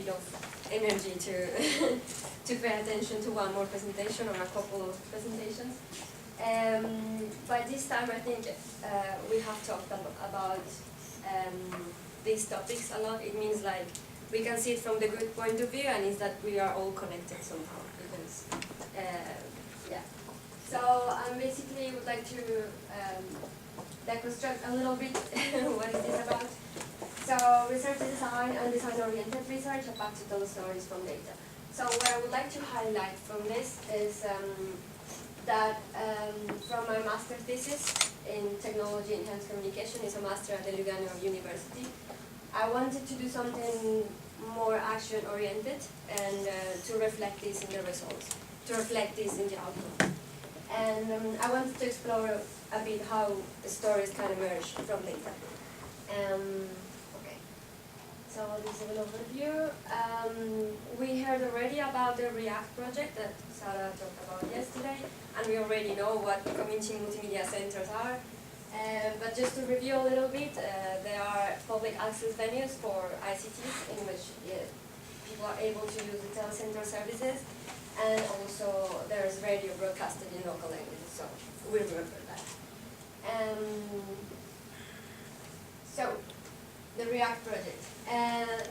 bit of energy to to pay attention to one more presentation or a couple of presentations. By this time, I think we have talked about these topics a lot. It means like we can see it from the good point of view, and is that we are all connected somehow. Because yeah. So I basically would like to deconstruct a little bit what is this about. So research design and design-oriented research are back to tell stories from data. So what I would like to highlight from this is that from my master's thesis in technology enhanced communication, is a master at the Lugano University. I wanted to do something more action-oriented and to reflect this in the results, to reflect this in the outcome. And I wanted to explore a bit how the stories can emerge from data. Okay, so this is an overview. We heard already about the React project that Sarah talked about yesterday, and we already know what community multimedia centers are. But just to review a little bit, there are public access venues for ICTs in which people are able to use the telecenter services, and also there's radio broadcasted in local languages, so we remember that. So, the React project.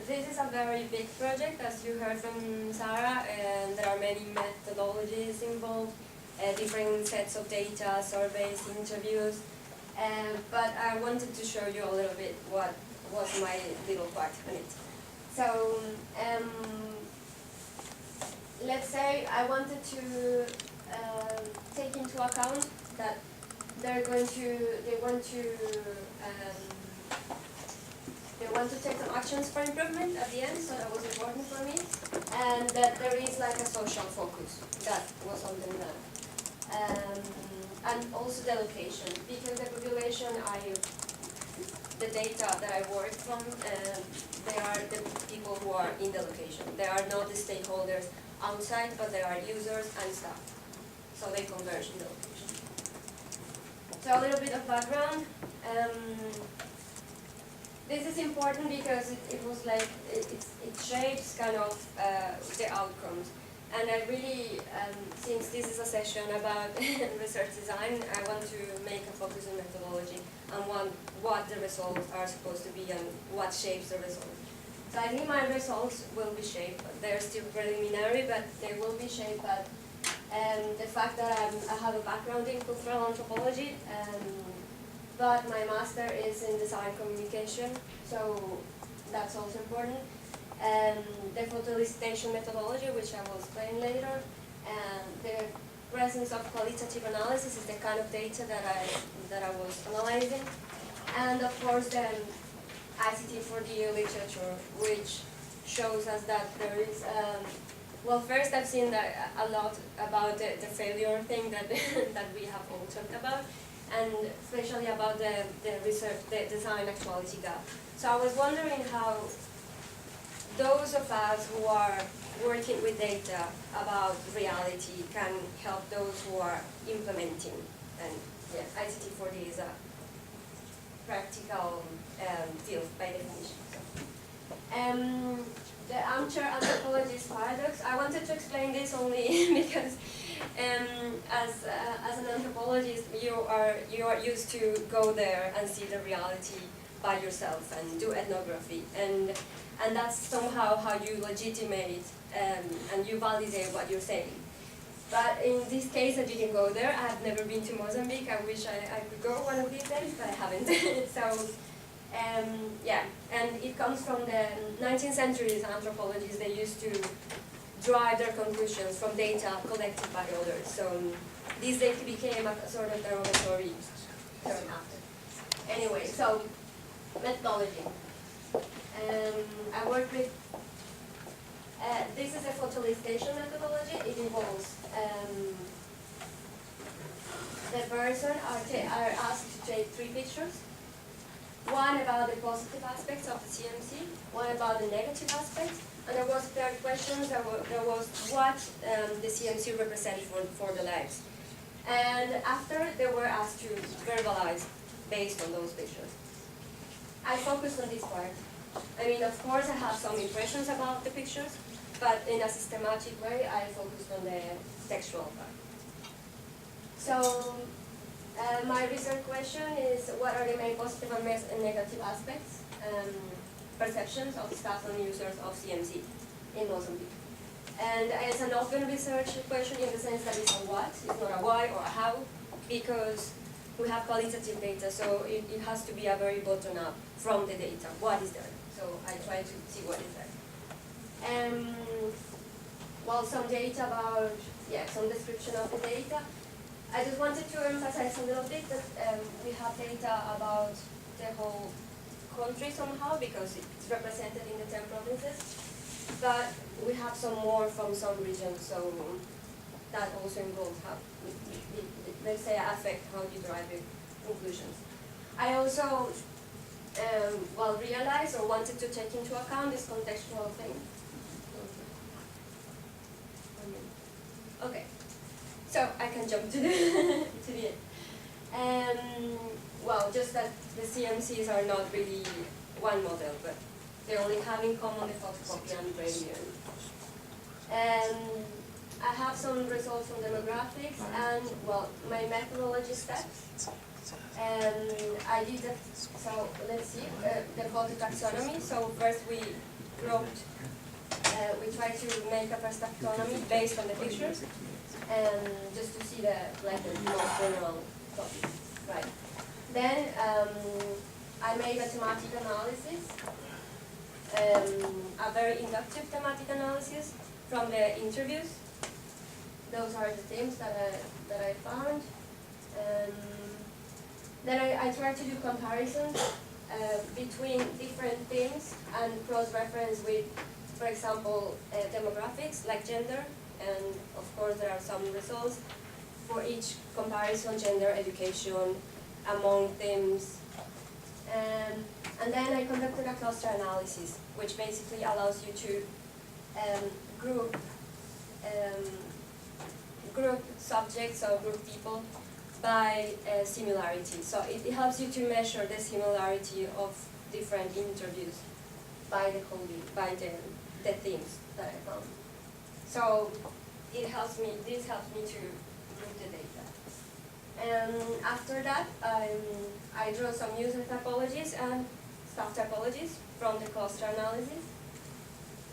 This is a very big project, as you heard from Sarah, and there are many methodologies involved, different sets of data, surveys, interviews. But I wanted to show you a little bit what was my little part on it. So, let's say I wanted to take into account that they want to take some actions for improvement at the end, so that was important for me, and that there is like a social focus. That was something that. And also the location, because the population the data that I worked from, they are the people who are in the location. They are not the stakeholders outside, but they are users and staff. So they converge in the location. So a little bit of background. This is important because it was like, it shapes kind of the outcomes. And I really, since this is a session about research design, I want to make a focus on methodology and what the results are supposed to be and what shapes the results. So I think my results will be shaped. They're still preliminary, but they will be shaped by the fact that I have a background in cultural anthropology, but my master is in design communication, so that's also important. The photoelicitation methodology, which I will explain later, and the presence of qualitative analysis is the kind of data that I was analyzing, and of course the ICT4D literature, which shows us that there is. Well, first I've seen a lot about the failure thing that that we have all talked about, and especially about the research, the design actuality gap. So I was wondering how those of us who are working with data about reality can help those who are implementing. And yeah, ICT4D is a practical field by definition. So. The armchair anthropologist paradox. I wanted to explain this only because as an anthropologist, you are used to go there and see the reality by yourself and do ethnography, and that's somehow how you legitimate and you validate what you're saying. But in this case, I didn't go there. I have never been to Mozambique. I wish I could go one of these days, but I haven't. So, yeah, and it comes from the 19th century anthropologists. They used to derive their conclusions from data collected by others. So this data became a sort of derogatory term after. Anyway, so methodology. I work with, this is a photoelicitation methodology. It involves the person are asked to take 3 pictures. One about the positive aspects of the CMC, one about the negative aspects, and there was third questions. There was what the CMC represented for the lives. And after, they were asked to verbalize based on those pictures. I focused on this part. I mean, of course, I have some impressions about the pictures, but in a systematic way, I focused on the textual part. So, my research question is, what are the main positive and negative aspects, perceptions of staff and users of CMC in Mozambique? And it's an open research question in the sense that it's a what, it's not a why or a how, because we have qualitative data, so it has to be a very bottom-up from the data. What is there? So I try to see what is there. Well, some data about, some description of the data. I just wanted to emphasize a little bit that we have data about the whole country somehow, because it's represented in the 10 provinces. But we have some more from some regions, so that also involves how, let's say, affect how you drive the conclusions. I also, realized or wanted to take into account this contextual thing. Okay, so I can jump to the to the end. Just that the CMCs are not really one model, but they only have in common the photocopy and gradient. I have some results from demographics and, my methodology steps. I did that, so let's see, the photo taxonomy. So first we grouped, we tried to make a first taxonomy based on the pictures, and just to see the most general topics, right? Then I made a thematic analysis, a very inductive thematic analysis from the interviews. Those are the themes that I found. Then I tried to do comparisons between different themes and cross-reference with, for example, demographics like gender, and of course there are some results for each comparison, gender, education, among themes. And then I conducted a cluster analysis, which basically allows you to group subjects or group people by similarity. So it helps you to measure the similarity of different interviews by the themes that I found. So this helps me to group the data. And after that, I drew some user typologies and staff typologies from the cluster analysis.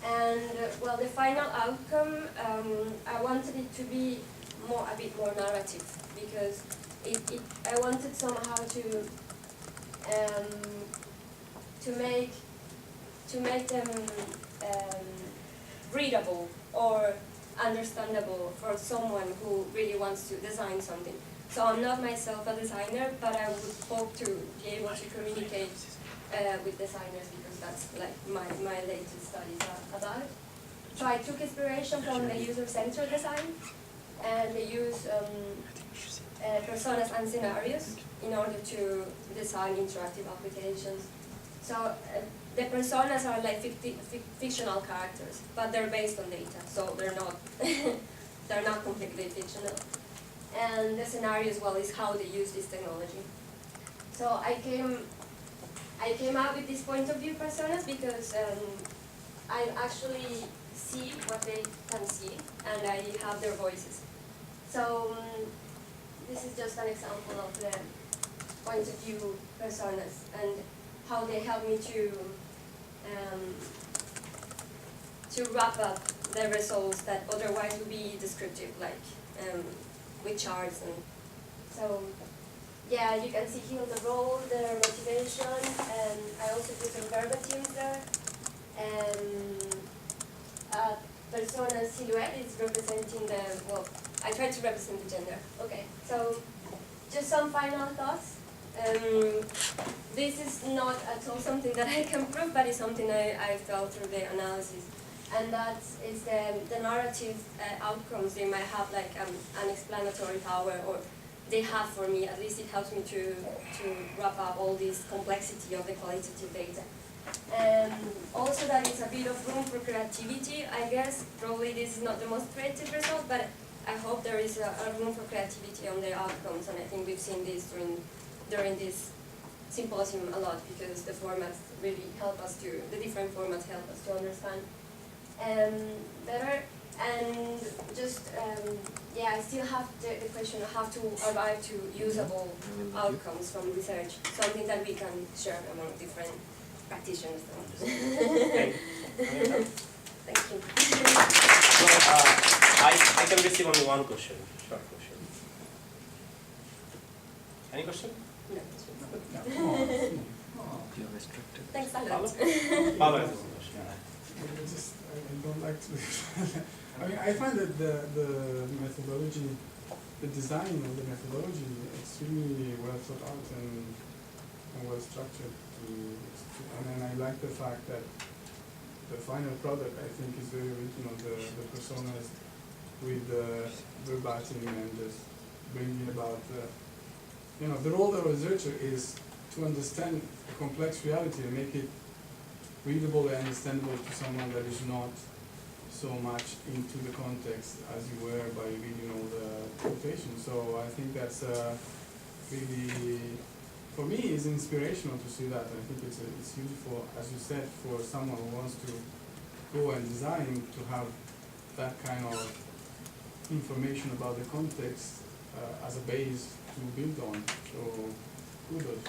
And the final outcome, I wanted it to be a bit more narrative, because I wanted somehow to make them readable or understandable for someone who really wants to design something. So I'm not myself a designer, but I would hope to be able to communicate with designers, because that's like my latest studies are about it. So I took inspiration from the user-centered design, and they use personas and scenarios in order to design interactive applications. So the personas are like fictional characters, but they're based on data, so they're not they're not completely fictional. And the scenario as well is how they use this technology. So I came up with this point of view personas because I actually see what they can see, and I have their voices. So this is just an example of the point of view personas and how they help me to wrap up the results that otherwise would be descriptive, like with charts. And so yeah, you can see here the role, their motivation, and I also put some verbatims there. Persona silhouette is representing I tried to represent the gender. Okay, so just some final thoughts. This is not at all something that I can prove, but it's something I felt through the analysis. And that is the narrative outcomes they might have, like an explanatory power, or they have for me. At least it helps me to wrap up all this complexity of the qualitative data. Also that it's a bit of room for creativity. I guess probably this is not the most creative result, but I hope there is a room for creativity on the outcomes, and I think we've seen this during this symposium a lot because the formats really help us to, the different formats help us to understand better. And just, yeah, I still have the question of how to arrive to usable outcomes from research, something that we can share among different practitioners. Okay. Thank you. So, I can receive only one question, short question. Any question? No. You're restricted. Thanks a Paolo? lot. Paolo has one question. I don't like to. I mean, I find that the methodology, the design of the methodology, extremely well thought out and well structured. And then I like the fact that the final product, I think, is very original. The personas with the verbatim and just bringing about the role of a researcher is to understand a complex reality and make it readable and understandable to someone that is not so much into the context as you were by reading all the quotations. So I think that's really, for me, is inspirational to see that. I think it's useful, as you said, for someone who wants to go and design to have that kind of information about the context as a base to build on. So kudos.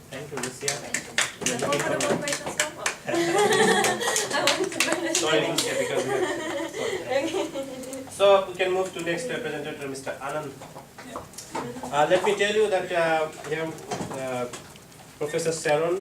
Thank you, Lucia. No more questions so far. I want to manage. Sorry, Lucia, because we have, sorry. So we can move to next presenter, Mr. Anand. Let me tell you that here Professor Sharon